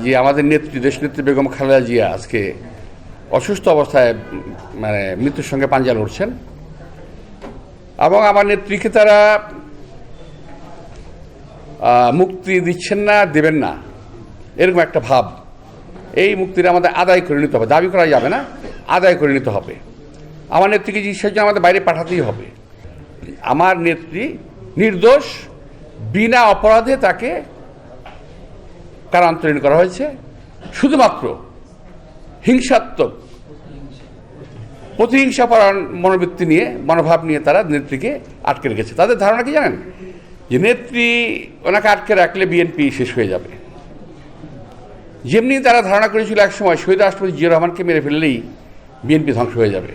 যে আমাদের নেত্রী দেশনেত্রী বেগম খালেদা জিয়া আজকে অসুস্থ অবস্থায় মানে মৃত্যুর সঙ্গে পাঞ্জা লড়ছেন এবং আমার নেত্রীকে তারা মুক্তি দিচ্ছেন না, দেবেন না, এরকম একটা ভাব। এই মুক্তিটা আমাদের আদায় করে নিতে হবে, দাবি করা যাবে না, আদায় করে নিতে হবে। আমার নেত্রীকে চিকিৎসার জন্য আমাদের বাইরে পাঠাতেই হবে। আমার নেত্রী নির্দোষ, বিনা অপরাধে তাকে কারান্তরীণ করা হয়েছে শুধুমাত্র হিংসাত্মক প্রতিহিংসাপরায়ণ মনোবৃত্তি নিয়ে, মনোভাব নিয়ে তারা নেত্রীকে আটকে রেখেছে। তাদের ধারণা কি জানেন? যে নেত্রী ওনাকে আটকে রাখলে বিএনপি শেষ হয়ে যাবে। যেমনি তারা ধারণা করেছিল একসময় শহীদ রাষ্ট্রপতি জিয়া রহমানকে মেরে ফেললেই বিএনপি ধ্বংস হয়ে যাবে।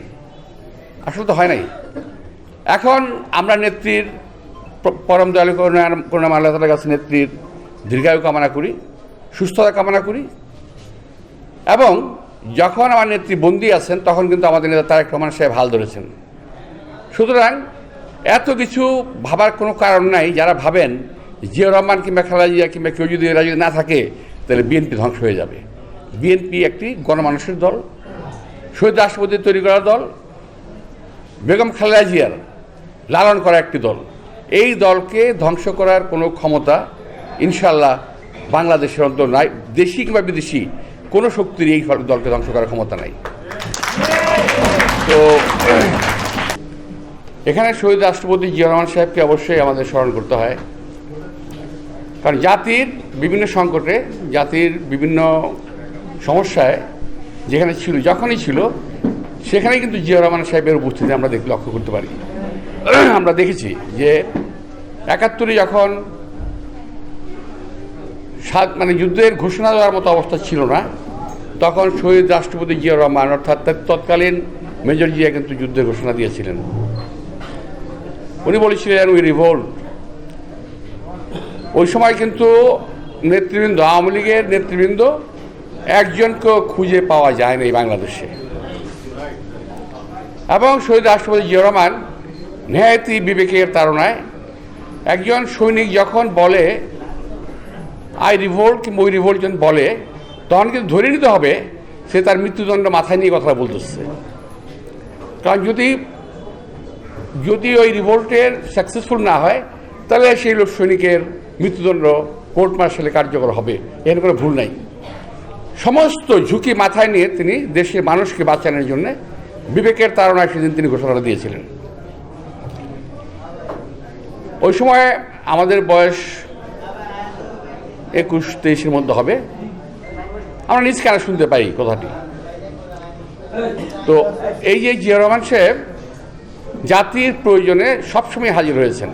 আসলে তো হয় নাই। এখন আমরা নেত্রীর পরম দয়ালু করুণাময় আল্লাহ তাআলার কাছে নেত্রীর দীর্ঘায়ু কামনা করি, সুস্থতা কামনা করি। এবং যখন আমার নেত্রী বন্দী আছেন তখন কিন্তু আমাদের নেতা তারেক রহমান সাহেব হাল ধরেছেন। সুতরাং এত কিছু ভাবার কোনো কারণ নাই। যারা ভাবেন জিয়া রহমান কিংবা খালেদা জিয়া কিংবা কেউ যদি এরা যদি না থাকে তাহলে বিএনপি ধ্বংস হয়ে যাবে। বিএনপি একটি গণমানুষের দল, শহীদ রাষ্ট্রপতি তৈরি করা দল, বেগম খালেদা জিয়ার লালন করা একটি দল। এই দলকে ধ্বংস করার কোনো ক্ষমতা ইনশাল্লাহ বাংলাদেশের অন্তর নাই। দেশি কিংবা বিদেশি কোনো শক্তির এই দলকে ধ্বংস করার ক্ষমতা নাই। তো এখানে শহীদ রাষ্ট্রপতি জিয়া রহমান সাহেবকে অবশ্যই আমাদের স্মরণ করতে হয়, কারণ জাতির বিভিন্ন সংকটে, জাতির বিভিন্ন সমস্যায় যেখানে ছিল, যখনই ছিল সেখানেই কিন্তু জিয়া রহমান সাহেবের উপস্থিতি আমরা লক্ষ্য করতে পারি। আমরা দেখেছি যে ৭১ যখন মানে যুদ্ধের ঘোষণা দেওয়ার মতো অবস্থা ছিল না, তখন শহীদ রাষ্ট্রপতি জিয়া রহমান অর্থাৎ তৎকালীন মেজর জিয়া কিন্তু যুদ্ধের ঘোষণা দিয়েছিলেন। উনি বলেছিলেন উই রিভোল্ট। ওই সময় কিন্তু নেতৃবৃন্দ, আওয়ামী লীগের নেতৃবৃন্দ একজনকেও খুঁজে পাওয়া যায় না এই বাংলাদেশে। এবং শহীদ রাষ্ট্রপতি জিয়া রহমান নেহায়েতই বিবেকের তাড়নায় একজন সৈনিক যখন বলে আই রিভোল্ট কিংবা ওই রিভোল্ট যখন বলে, তখন কিন্তু ধরে নিতে হবে সে তার মৃত্যুদণ্ড মাথায় নিয়ে কথা বলতেছে। কারণ যদি ওই রিভোল্টের সাকসেসফুল না হয় তাহলে সেই লোক সৈনিকের মৃত্যুদণ্ড কোর্ট মার্শালে কার্যকর হবে, এর কোনো ভুল নাই। সমস্ত ঝুঁকি মাথায় নিয়ে তিনি দেশের মানুষকে বাঁচানোর জন্য বিবেকের তাড়নায় সেদিন তিনি ঘোষণাটা দিয়েছিলেন। ওই সময় আমাদের বয়স ২১-২৩-এর মধ্যে হবে। আমরা নিজ কানে শুনতে পাই কথাটি। তো এই যে জিয়া রহমান সাহেব জাতির প্রয়োজনে সবসময় হাজির হয়েছেন।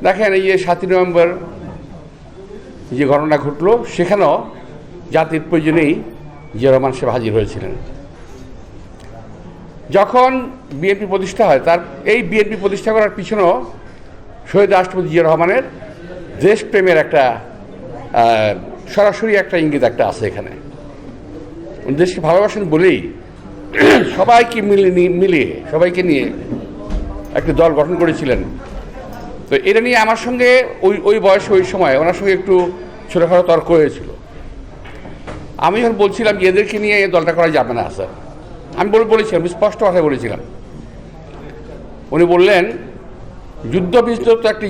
দেখেন এই যে ৭ই নভেম্বর যে ঘটনা ঘটলো, সেখানেও জাতির প্রয়োজনেই জিয়া রহমান সাহেব হাজির হয়েছিলেন। যখন বিএনপি প্রতিষ্ঠা হয়, তার এই বিএনপি প্রতিষ্ঠা করার পিছনেও শহীদ রাষ্ট্রপতি জিয়া রহমানের দেশপ্রেমের একটা সরাসরি একটা ইঙ্গিত একটা আছে এখানে। দেশকে ভালোবাসেন বলেই সবাইকে মিলিয়ে সবাইকে নিয়ে একটি দল গঠন করেছিলেন। তো এটা নিয়ে আমার সঙ্গে ওই বয়সে ওই সময় ওনার সঙ্গে একটু ছোটোখাটো তর্ক হয়েছিল। আমি যখন বলছিলাম যে এদেরকে নিয়ে এই দলটা করা যাবে না স্যার, আমি বলেছিলাম, স্পষ্ট কথায় বলেছিলাম। উনি বললেন যুদ্ধ বিধ্বস্ত একটি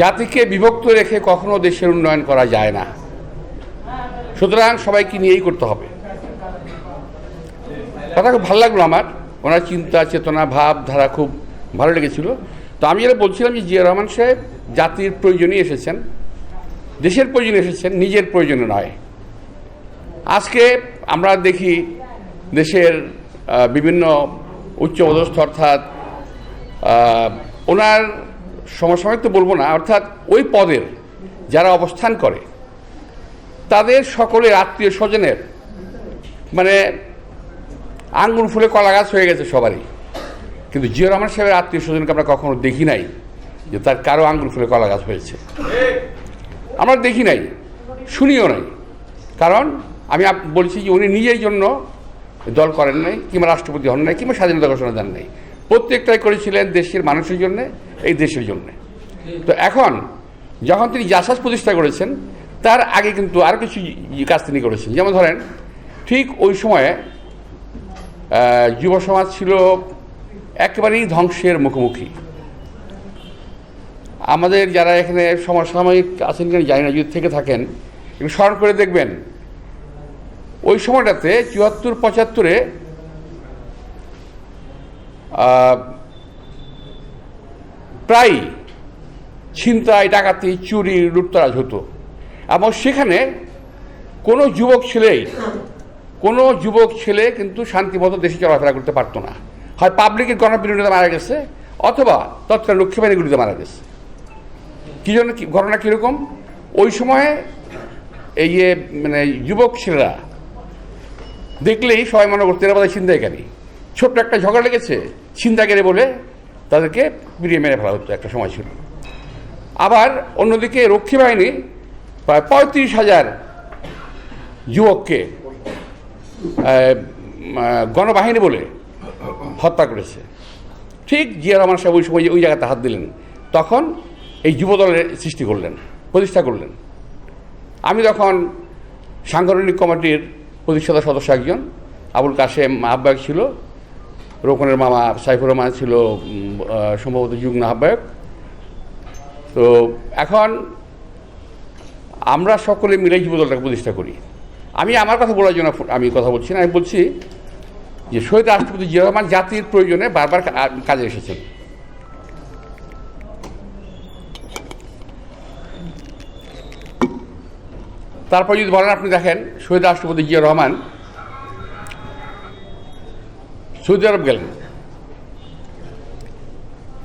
জাতিকে বিভক্ত রেখে কখনো দেশের উন্নয়ন করা যায় না, সুতরাং সবাইকে নিয়েই করতে হবে। কথা খুব ভালো লাগলো আমার, ওনার চিন্তা চেতনা ভাব ধারা খুব ভালো লেগেছিল। তো আমি যেটা বলছিলাম যে জিয়া রহমান সাহেব জাতির প্রয়োজনে এসেছেন, দেশের প্রয়োজনে এসেছেন, নিজের প্রয়োজনে নয়। আজকে আমরা দেখি দেশের বিভিন্ন উচ্চপদস্থ অর্থাৎ ওনার সমসাময়িক তো বলবো না, অর্থাৎ ওই পদের যারা অবস্থান করে তাদের সকলের আত্মীয় স্বজনের মানে আঙ্গুল ফুলে কলা গাছ হয়ে গেছে সবারই। কিন্তু জিয়া রহমান সাহেবের আত্মীয় স্বজনকে আমরা কখনো দেখি নাই যে তার কারো আঙ্গুল ফুলে কলা গাছ হয়েছে, আমরা দেখি নাই, শুনিও নাই। কারণ আমি বলছি যে উনি নিজের জন্য দল করেন নাই, কিংবা রাষ্ট্রপতি হন নাই, কিংবা স্বাধীনতা ঘোষণা দেন নাই। প্রত্যেকটাই করেছিলেন দেশের মানুষের জন্য, এই দেশের জন্য। তো এখন যখন তিনি জাসাস প্রতিষ্ঠা করেছেন তার আগে কিন্তু আরও কিছু কাজ তিনি করেছেন। যেমন ধরেন, ঠিক ওই সময়ে যুব সমাজ ছিল একেবারেই ধ্বংসের মুখোমুখি। আমাদের যারা এখানে সমসাময়িক আছেন কিনা জানি না, যদি থেকে থাকেন একটু স্মরণ করে দেখবেন, ওই সময়টাতে 74-75-এ প্রায় ছিনতাই, ডাকাতি, চুরি, লুটতরাজ হতো, এবং সেখানে কোনো যুবক ছেলে কিন্তু শান্তিমতো দেশে চলাফেরা করতে পারতো না। হয় পাবলিকের গণবিরোধিতা মারা গেছে, অথবা তৎকালীন রক্ষী বাহিনীগুলিতে মারা গেছে। কি জন্য, ঘটনা কীরকম? ওই সময়ে এই যে মানে যুবক ছেলেরা দেখলেই সবাই মনে করতে এরা বোধহয় ছিনতাইকারী। ছোট্ট একটা ঝগড়া লেগেছে, ছিনতাইকারী বলে তাদেরকে পিটিয়ে মেরে ফেলা হতো, একটা সময় ছিল। আবার অন্যদিকে রক্ষী বাহিনী প্রায় 35,000 যুবককে গণবাহিনী বলে হত্যা করেছে। ঠিক জিয়া রহমান সাহেব ওই সময় ওই জায়গাতে হাত দিলেন, তখন এই যুবদলের সৃষ্টি করলেন, প্রতিষ্ঠা করলেন। আমি তখন সাংগঠনিক কমিটির প্রতিষ্ঠাতা সদস্য একজন, আবুল কাশেম আহ্বায়ক ছিল, রোকনের মামা সাইফুর রহমান ছিল সম্ভবত যুগ্ম আহ্বায়ক। তো এখন আমরা সকলে মিলে যুবদলটাকে প্রতিষ্ঠা করি। আমি আমার কথা বলার জন্য আমি কথা বলছি না, আমি বলছি যে শহীদ রাষ্ট্রপতি জিয়া রহমান জাতির প্রয়োজনে বারবার কাজে এসেছেন। তারপর যদি বলেন, আপনি দেখেন শহীদ রাষ্ট্রপতি জিয়া রহমান সৌদি আরব গেলেন,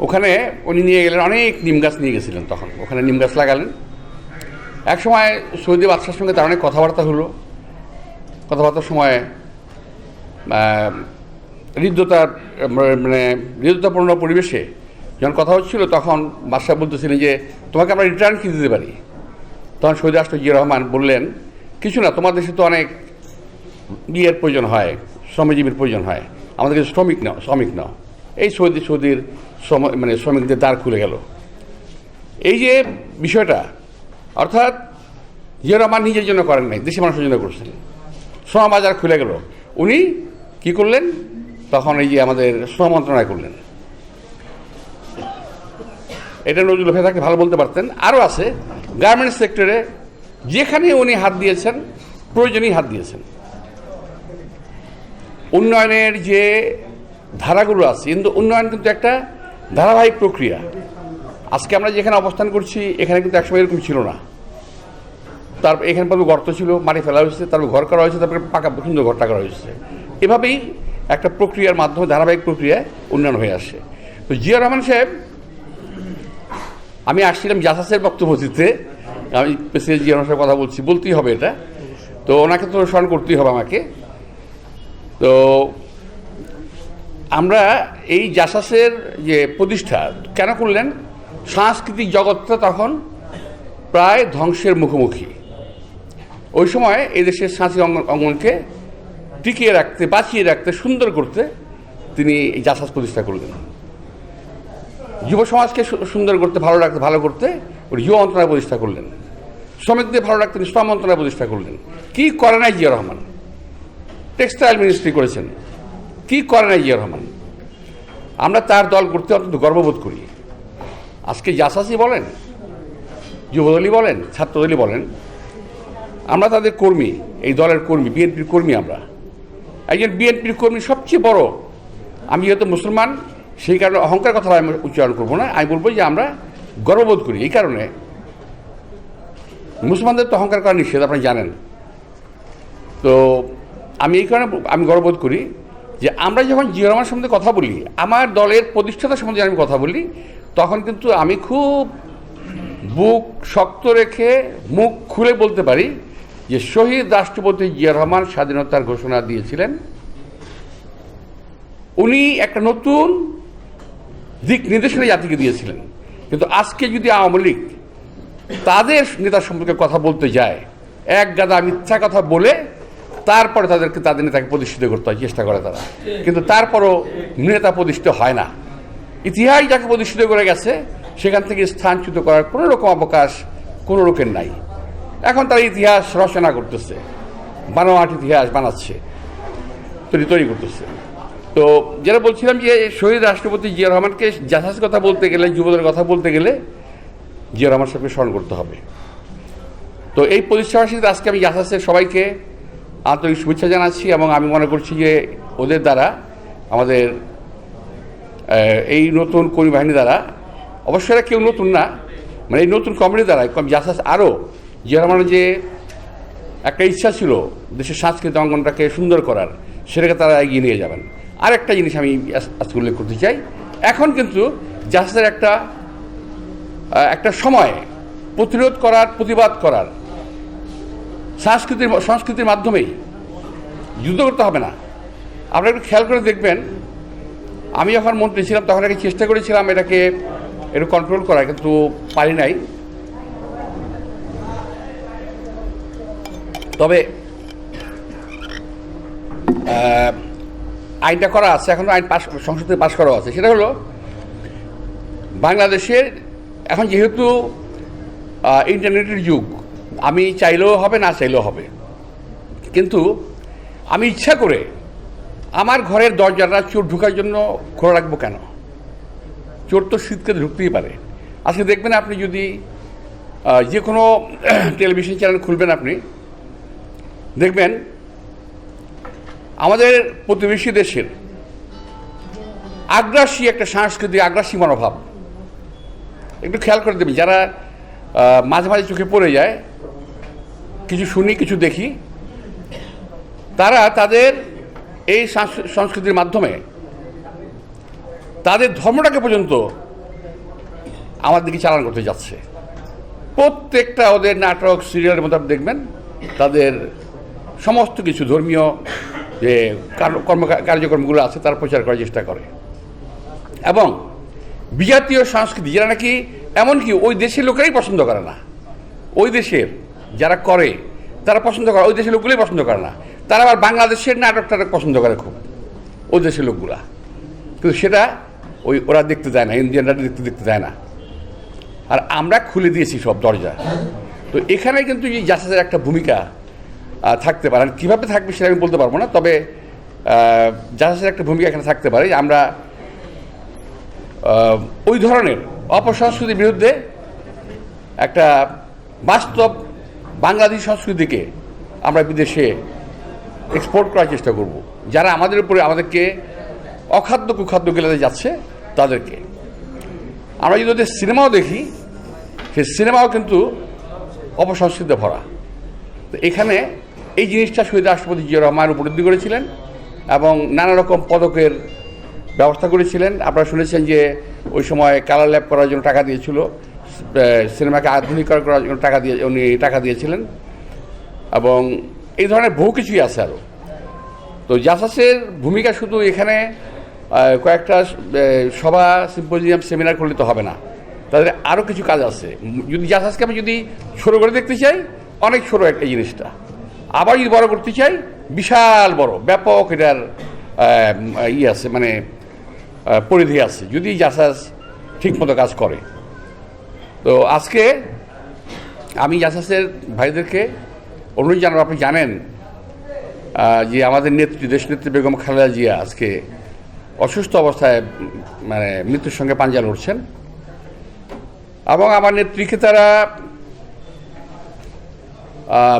ওখানে উনি নিয়ে গেলেন অনেক নিম গাছ নিয়ে গেছিলেন, তখন ওখানে নিম গাছ লাগালেন। এক সময় সৌদি বাদশার সঙ্গে তার অনেক কথাবার্তা হলো, কথাবার্তার সময় হৃদ্যতাপূর্ণ পরিবেশে যখন কথা হচ্ছিল, তখন বাদশাহ বলতেছিলেন যে তোমাকে আমরা রিটার্ন কি দিতে পারি। তখন শহীদ রাষ্ট্র জিয়া রহমান বললেন, কিছু না, তোমার দেশে তো অনেক ইয়ের প্রয়োজন হয়, শ্রমজীবীর প্রয়োজন হয়, আমাদের কাছে শ্রমিক নাও। এই সৌদির মানে শ্রমিকদের দ্বার খুলে গেল। এই যে বিষয়টা, অর্থাৎ জিয়া রহমান নিজের জন্য করেন নাই, দেশের মানুষের জন্য করছেন। শ্রম বাজার খুলে গেল, উনি কি করলেন? তখন এই যে আমাদের শ্রম মন্ত্রণালয় করলেন। এটা নজরুল হয়ে থাকলে ভালো বলতে পারতেন। আরও আছে গার্মেন্টস সেক্টরে, যেখানে উনি হাত দিয়েছেন, প্রয়োজনেই হাত দিয়েছেন। উন্নয়নের যে ধারাগুলো আছে, কিন্তু উন্নয়ন কিন্তু একটা ধারাবাহিক প্রক্রিয়া। আজকে আমরা যেখানে অবস্থান করছি, এখানে কিন্তু একসময় এরকম ছিল না। তারপর এখানে পর্বে গর্ত ছিল, মাটি ফেলা হয়েছে, তারপর ঘর করা হয়েছে, তারপরে পাকা সুন্দর ঘরটা করা হয়েছে। এভাবেই একটা প্রক্রিয়ার মাধ্যমে ধারাবাহিক প্রক্রিয়ায় উন্নয়ন হয়ে আসে। তো জিয়া রহমান সাহেব, আমি আসছিলাম জাসাসের বক্তব্য দিতে, আমি প্রেসিডেন্ট জিয়া রহমান সাহেব কথা বলতেই হবে এটা, তো ওনাকে তো স্মরণ করতেই হবে আমাকে। তো আমরা এই জাসাসের যে প্রতিষ্ঠা কেন করলেন? সাংস্কৃতিক জগৎটা তখন প্রায় ধ্বংসের মুখোমুখি। ওই সময় এই দেশের সাংস্কৃতিক অঙ্গনকে টিকিয়ে রাখতে, বাঁচিয়ে রাখতে, সুন্দর করতে তিনি এই জাসাস প্রতিষ্ঠা করলেন। যুব সমাজকে সুন্দর করতে, ভালো করতে উনি যুব মন্ত্রণালয় প্রতিষ্ঠা করলেন। শ্রমিকদের ভালো রাখতে শ্রম মন্ত্রণালয় প্রতিষ্ঠা করলেন। কি করে নাই জিয়া রহমান? টেক্সটাইল মিনিস্ট্রি করেছেন। কি করে নাই জিয়া রহমান? আমরা তার দল করতে অত্যন্ত গর্ববোধ করি। আজকে জাসাসই বলেন, যুবদলই বলেন, ছাত্রদলই বলেন, আমরা তাদের কর্মী, এই দলের কর্মী, বিএনপির কর্মী। আমরা একজন বিএনপির কর্মী, সবচেয়ে বড়। আমি যেহেতু মুসলমান, সেই কারণে অহংকার কথা আমি উচ্চারণ করবো না, আমি বলবো যে আমরা গর্ববোধ করি। এই কারণে মুসলমানদের তো অহংকার করা নিষেধ, আপনি জানেন। তো আমি এই কারণে আমি গর্ববোধ করি যে আমরা যখন জিয়া রহমান সম্বন্ধে কথা বলি, আমার দলের প্রতিষ্ঠাতা সম্বন্ধে আমি কথা বলি, তখন কিন্তু আমি খুব বুক শক্ত রেখে মুখ খুলে বলতে পারি যে শহীদ রাষ্ট্রপতি জিয়া রহমান স্বাধীনতার ঘোষণা দিয়েছিলেন। উনি একটা নতুন দিক নির্দেশনা জাতিকে দিয়েছিলেন। কিন্তু আজকে যদি আওয়ামী লীগ তাদের নেতা সম্পর্কে কথা বলতে যায়, এক গাদা মিথ্যা কথা বলে তারপরে তাদের নেতাকে প্রতিষ্ঠিত করতে হয়, চেষ্টা করে তারা, কিন্তু তারপরও নেতা প্রতিষ্ঠিত হয় না। ইতিহাস যাকে প্রতিষ্ঠিত করে গেছে সেখান থেকে স্থানচ্যুত করার কোনো রকম অবকাশ কোনো লোকের নাই। এখন তারা ইতিহাস রচনা করতেছে, বানোয়াট ইতিহাস বানাচ্ছে, তৈরি করতেছে। তো যেটা বলছিলাম যে শহীদ রাষ্ট্রপতি জিয়া রহমানকে জাসাস কথা বলতে গেলে, যুবদের কথা বলতে গেলে জিয়া রহমান সাহেবকে স্মরণ করতে হবে। তো এই প্রতিষ্ঠাবাসীতে আজকে আমি জাসাসের সবাইকে আন্তরিক শুভেচ্ছা জানাচ্ছি, এবং আমি মনে করছি যে ওদের দ্বারা আমাদের এই নতুন কর্মী বাহিনী দ্বারা, অবশ্যই এরা কেউ নতুন না, মানে এই নতুন কমিটি দ্বারা জাসাস আরও জিয়া রহমানের যে একটা ইচ্ছা ছিল দেশের সাংস্কৃতিক অঙ্গনটাকে সুন্দর করার, সেটাকে তারা এগিয়ে নিয়ে যাবেন। আর একটা জিনিস আমি আজকে উল্লেখ করতে চাই, এখন কিন্তু জাসাসের একটা সময় প্রতিরোধ করার, প্রতিবাদ করার, সংস্কৃতির মাধ্যমেই, যুদ্ধ করতে হবে না। আপনারা একটু খেয়াল করে দেখবেন, আমি যখন মন্ত্রী ছিলাম তখন আগে চেষ্টা করেছিলাম এটাকে একটু কন্ট্রোল করার, কিন্তু পারি নাই। তবে আইনটা করা আছে, এখন আইন সংসদে পাশ করা আছে। সেটা হলো বাংলাদেশের এখন যেহেতু ইন্টারনেটের যুগ, আমি চাইলেও হবে, না চাইলেও হবে, কিন্তু আমি ইচ্ছা করে আমার ঘরের দরজাটা চোর ঢোকার জন্য খোলা রাখবো কেন? চোর তো শীতকে ঢুকতেই পারে। আজকে দেখবেন, আপনি যদি যে কোনো টেলিভিশন চ্যানেল খুলবেন, আপনি দেখবেন আমাদের প্রতিবেশী দেশের আগ্রাসী একটা সাংস্কৃতিক আগ্রাসী মনোভাব একটু খেয়াল করে দেবেন। যারা মাঝে মাঝে চোখে পড়ে যায়, কিছু শুনি, কিছু দেখি, তারা তাদের এই সংস্কৃতির মাধ্যমে তাদের ধর্মটাকে পর্যন্ত আমার দিকে চালান করতে যাচ্ছে। প্রত্যেকটা ওদের নাটক, সিরিয়ালের মধ্যে আপনি দেখবেন তাদের সমস্ত কিছু ধর্মীয় যে কার্যক্রমগুলো আছে তার প্রচার করার চেষ্টা করে, এবং বিজাতীয় সংস্কৃতি যেটা নাকি এমনকি ওই দেশের লোকেরাই পছন্দ করে না, ওই দেশের যারা করে তারা পছন্দ করে, ওই দেশের লোকগুলোই পছন্দ করে না। তারা আবার বাংলাদেশের নাটকটা পছন্দ করে খুব, ওই দেশের লোকগুলা, কিন্তু সেটা ওরা দেখতে যায় না, ইন্ডিয়ানরা দেখতে যায় না। আর আমরা খুলে দিয়েছি সব দরজা। তো এখানে কিন্তু এই জাসাসের একটা ভূমিকা থাকতে পারে, কীভাবে থাকবে সেটা আমি বলতে পারবো না, তবে জাসাসের একটা ভূমিকা এখানে থাকতে পারে। আমরা ওই ধরনের অপসংস্কৃতির বিরুদ্ধে একটা বাস্তব বাংলাদেশী সংস্কৃতিকে আমরা বিদেশে এক্সপোর্ট করার চেষ্টা করব। যারা আমাদের উপরে আমাদেরকে অখাদ্য কুখাদ্য গেলাতে যাচ্ছে তাদেরকে। আমরা যদি ওদের সিনেমাও দেখি, সেই সিনেমাও কিন্তু অপসংস্কৃতিতে ভরা। তো এখানে এই জিনিসটা শহীদ রাষ্ট্রপতি জিয়া রহমান উপলব্ধি করেছিলেন এবং নানা রকম পদকের ব্যবস্থা করেছিলেন। আপনারা শুনেছেন যে ওই সময় কালার ল্যাব করার জন্য টাকা দিয়েছিল, সিনেমাকে আধুনিকরণ করার জন্য উনি টাকা দিয়েছিলেন, এবং এই ধরনের বহু কিছুই আছে আরও। তো জাসাসের ভূমিকা শুধু এখানে কয়েকটা সভা, সিম্পোজিয়াম, সেমিনার করলে তো হবে না, তাদের আরও কিছু কাজ আছে। যদি জাসাসকে আমি যদি ছোটো করে দেখতে চাই, অনেক ছোটো একটা জিনিসটা, আবার যদি বড় করতে চাই, বিশাল বড় ব্যাপক এটার আছে, মানে পরিধি আছে, যদি জাসাস ঠিকমতো কাজ করে। তো আজকে আমি জাসাসের ভাইদেরকে অনুরোধ জানাবো, আপনি জানেন যে আমাদের নেত্রী, দেশনেত্রী বেগম খালেদা জিয়া আজকে অসুস্থ অবস্থায় মানে মৃত্যুর সঙ্গে পাঞ্জা লড়ছেন, এবং আমার নেত্রীকে তারা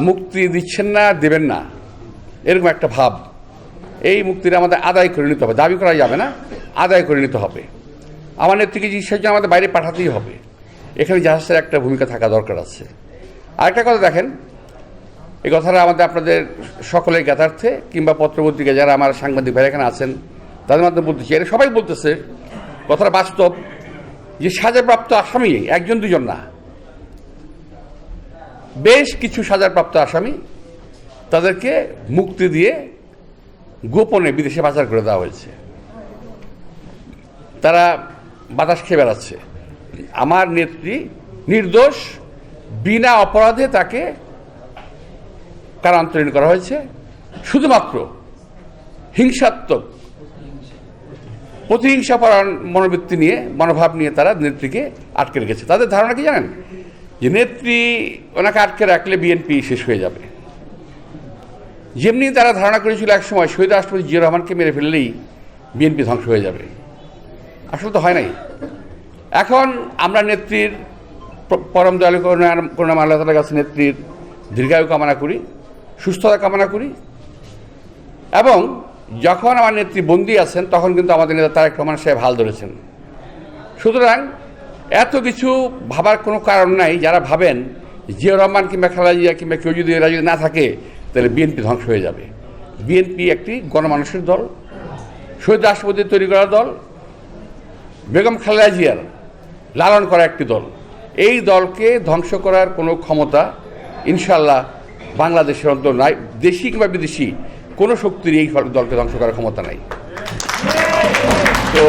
মুক্তি দিচ্ছেন না, দেবেন না, এরকম একটা ভাব। এই মুক্তিটা আমাদের আদায় করে নিতে হবে, দাবি করা যাবে না, আদায় করে নিতে হবে। আমার নেত্রীকে চিকিৎসার জন্য আমাদের বাইরে পাঠাতেই হবে। এখানে জাহাজের একটা ভূমিকা থাকা দরকার আছে। আরেকটা কথা দেখেন, এই কথাটা আমাদের আপনাদের সকলের জ্ঞাতার্থে, কিংবা পত্রপত্রিকা যারা আমার সাংবাদিক ভাই এখানে আছেন তাদের মাধ্যমে বলতেছি, এটা সবাই বলতেছে, কথাটা বাস্তব, যে সাজাপ্রাপ্ত আসামি একজন দুজন না, বেশ কিছু সাজাপ্রাপ্ত আসামি, তাদেরকে মুক্তি দিয়ে গোপনে বিদেশে পাচার করে দেওয়া হয়েছে। তারা বাতাস খেয়ে বেড়াচ্ছে। আমার নেত্রী নির্দোষ, বিনা অপরাধে তাকে কারান্তরীণ করা হয়েছে শুধুমাত্র হিংসাত্মক প্রতিহিংসাপরায়ণ মনোবৃত্তি নিয়ে মনোভাব নিয়ে তারা নেত্রীকে আটকে রেখেছে। তাদের ধারণা কি জানেন, যে নেত্রী ওনাকে আটকে রাখলে বিএনপি শেষ হয়ে যাবে। যেমনি তারা ধারণা করেছিল একসময় শহীদ রাষ্ট্রপতি জিয়া রহমানকে মেরে ফেললেই বিএনপি ধ্বংস হয়ে যাবে। আসলে তো হয় নাই। এখন আমরা নেত্রীর পরম দয়ালু করুণাময় আল্লাহ তাআলার কাছে নেত্রীর দীর্ঘায়ু কামনা করি, সুস্থতা কামনা করি। এবং যখন আমার নেত্রী বন্দী আছেন তখন কিন্তু আমাদের নেতা তারেক রহমান সাহেব হাল ধরেছেন। সুতরাং এত কিছু ভাবার কোনো কারণ নাই। যারা ভাবেন জিয়া রহমান কিংবা খালেদা জিয়া কিংবা কেউ যদি এরা যদি না থাকে তাহলে বিএনপি ধ্বংস হয়ে যাবে। বিএনপি একটি গণমানুষের দল, শহীদ রাষ্ট্রপতি তৈরি করা দল, বেগম খালেদা জিয়ার লালন করা একটি দল। এই দলকে ধ্বংস করার কোনো ক্ষমতা ইনশাল্লাহ বাংলাদেশের অন্তর নাই। দেশি কিংবা বিদেশি কোনো শক্তির এই দলকে ধ্বংস করার ক্ষমতা নাই। তো